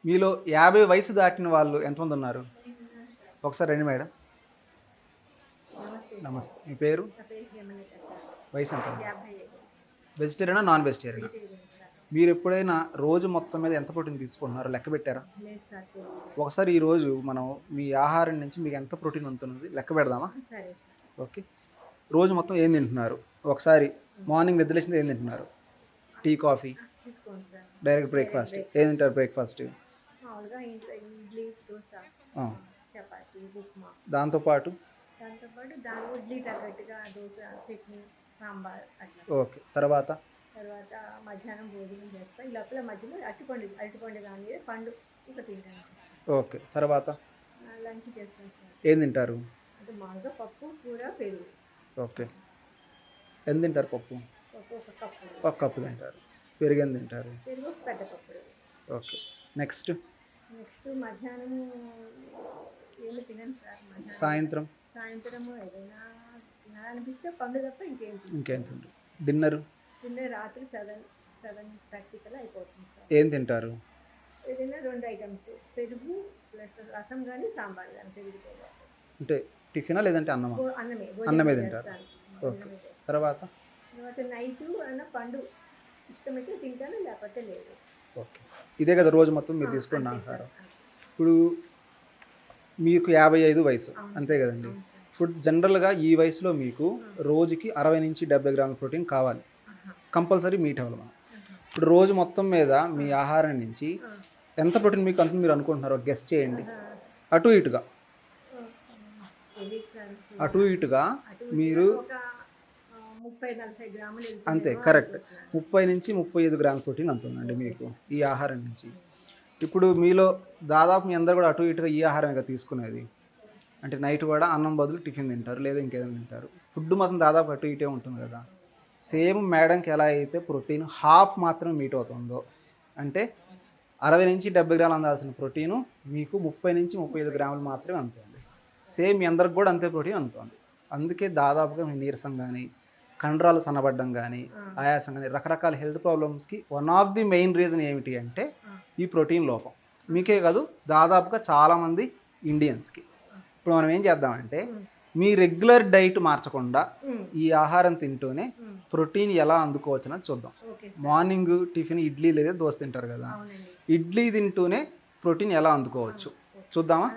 మీలో 50 వయసు దాటిన వాళ్ళు ఎంతమంది ఉన్నారు? ఒకసారి రండి మేడం. నమస్తే. నమస్తే. మీ పేరు? నా పేరు హేమలత సార్. వయసు ఎంత? 55. వెజిటేరియనా, నాన్ వెజిటేరియనా? Vegetarian sir. మీరు ఎప్పుడైనా రోజు మొత్తం మీద ఎంత ప్రోటీన్ తీసుకుంటున్నారో లెక్క పెట్టారా? లేదు సార్, తెలియదు. ఒకసారి ఈరోజు మనం మీ ఆహారం నుంచి మీకు ఎంత ప్రోటీన్ అందుతున్నది లెక్క పెడదామా? సరే సార్. ఓకే. రోజు మొత్తం ఏం తింటున్నారు? ఒకసారి మార్నింగ్ నిద్రలేసింది ఏం తింటున్నారు? టీ, కాఫీ, తీసుకోండి సార్. డైరెక్ట్ బ్రేక్ఫాస్ట్ ఏం తింటారు? బ్రేక్ఫాస్ట్ మామూలుగా ఇంట్లో ఇడ్లీ, దోశ, చపాతీ, ఉప్మా. దాంతోపాటు ఇడ్లీ తగ్గట్టుగా దోశ, చట్నీ, సాంబార్ అట్లా. ఓకే. తర్వాత మధ్యాహ్నం భోజనం చేస్తా. ఈ లోపల మధ్యలో అరటిపండు కానీ పండు ఇంకా తింటాను. ఓకే. తర్వాత లంచ్ చేస్తాను సార్. ఏం తింటారు? అంటే మామూలుగా పప్పు, కూర, పెరుగు. ఓకే. ఎంత తింటారు? పప్పు ఒక కప్పు. ఒక కప్పు తింటారు. పెరుగు ఎంత తింటారు? పెరుగు పెద్ద కప్పు. ఓకే. నెక్స్ట్ మధ్యాహ్నం ఏమి తినను సార్. సాయంత్రం ఏదైనా తినాలనిపిస్తే పండు తప్ప ఇంకేం తింటారు? డిన్నర్ రాత్రి 7:30 కల్లా అయిపోతుంది సార్. ఏం తింటారు? ఏదైనా 2 ఐటమ్స్, పెరుగు ప్లస్ రసం కానీ సాంబార్ కానీ. పెరుగుతో అంటే టిఫినా లేదంటే అన్నమా? అన్నమే తింటారు. ఓకే. తర్వాత నైట్ అన్న పండు ఇష్టమైతే తింటాను, లేకపోతే లేదు. ఓకే. ఇదే కదా రోజు మొత్తం మీరు తీసుకున్న ఆహారం. ఇప్పుడు మీకు 55 వయసు అంతే కదండి. ఇప్పుడు జనరల్గా ఈ వయసులో మీకు రోజుకి 60 నుంచి 70 గ్రాముల ప్రోటీన్ కావాలి, కంపల్సరీ మీట్ అవ్వాలి మనం. ఇప్పుడు రోజు మొత్తం మీద మీ ఆహారం నుంచి ఎంత ప్రోటీన్ మీకు అంటుంది మీరు అనుకుంటున్నారో గెస్ చేయండి. అటు ఇటుగా మీరు 30-40 గ్రాములు అంతే, కరెక్ట్. 30 నుంచి 35 గ్రాముల ప్రోటీన్ అంతుందండి మీకు ఈ ఆహారం నుంచి. ఇప్పుడు మీలో దాదాపు మీ అందరు కూడా అటు ఇటుగా ఈ ఆహారం తీసుకునేది. అంటే నైట్ కూడా అన్నం బదులు టిఫిన్ తింటారు, లేదా ఇంకేదైనా తింటారు. ఫుడ్ మాత్రం దాదాపు అటు ఇటే ఉంటుంది కదా. సేమ్ మేడంకి ఎలా అయితే ప్రోటీన్ హాఫ్ మాత్రమే మీట్ అవుతుందో, అంటే 60 నుంచి 70 గ్రాములు అందాల్సిన ప్రోటీను మీకు 30 నుంచి 35 గ్రాములు మాత్రమే అందుతుంది. సేమ్ మీ అందరికి కూడా అంతే ప్రోటీన్ అందుతుంది. అందుకే దాదాపుగా మీ నీరసం కానీ, కండరాలు సన్నబడ్డం కానీ, ఆయాసం కానీ, రకరకాల హెల్త్ ప్రాబ్లమ్స్కి one of the main reason ఏమిటి అంటే ఈ ప్రోటీన్ లోపం. మీకే కాదు, దాదాపుగా చాలామంది ఇండియన్స్కి. ఇప్పుడు మనం ఏం చేద్దామంటే మీ రెగ్యులర్ డైట్ మార్చకుండా ఈ ఆహారం తింటూనే ప్రోటీన్ ఎలా అందుకోవచ్చు అని చూద్దాం. మార్నింగ్ టిఫిన్ ఇడ్లీ లేదా దోశ తింటారు కదా, ఇడ్లీ తింటూనే ప్రోటీన్ ఎలా అందుకోవచ్చు చూద్దామా?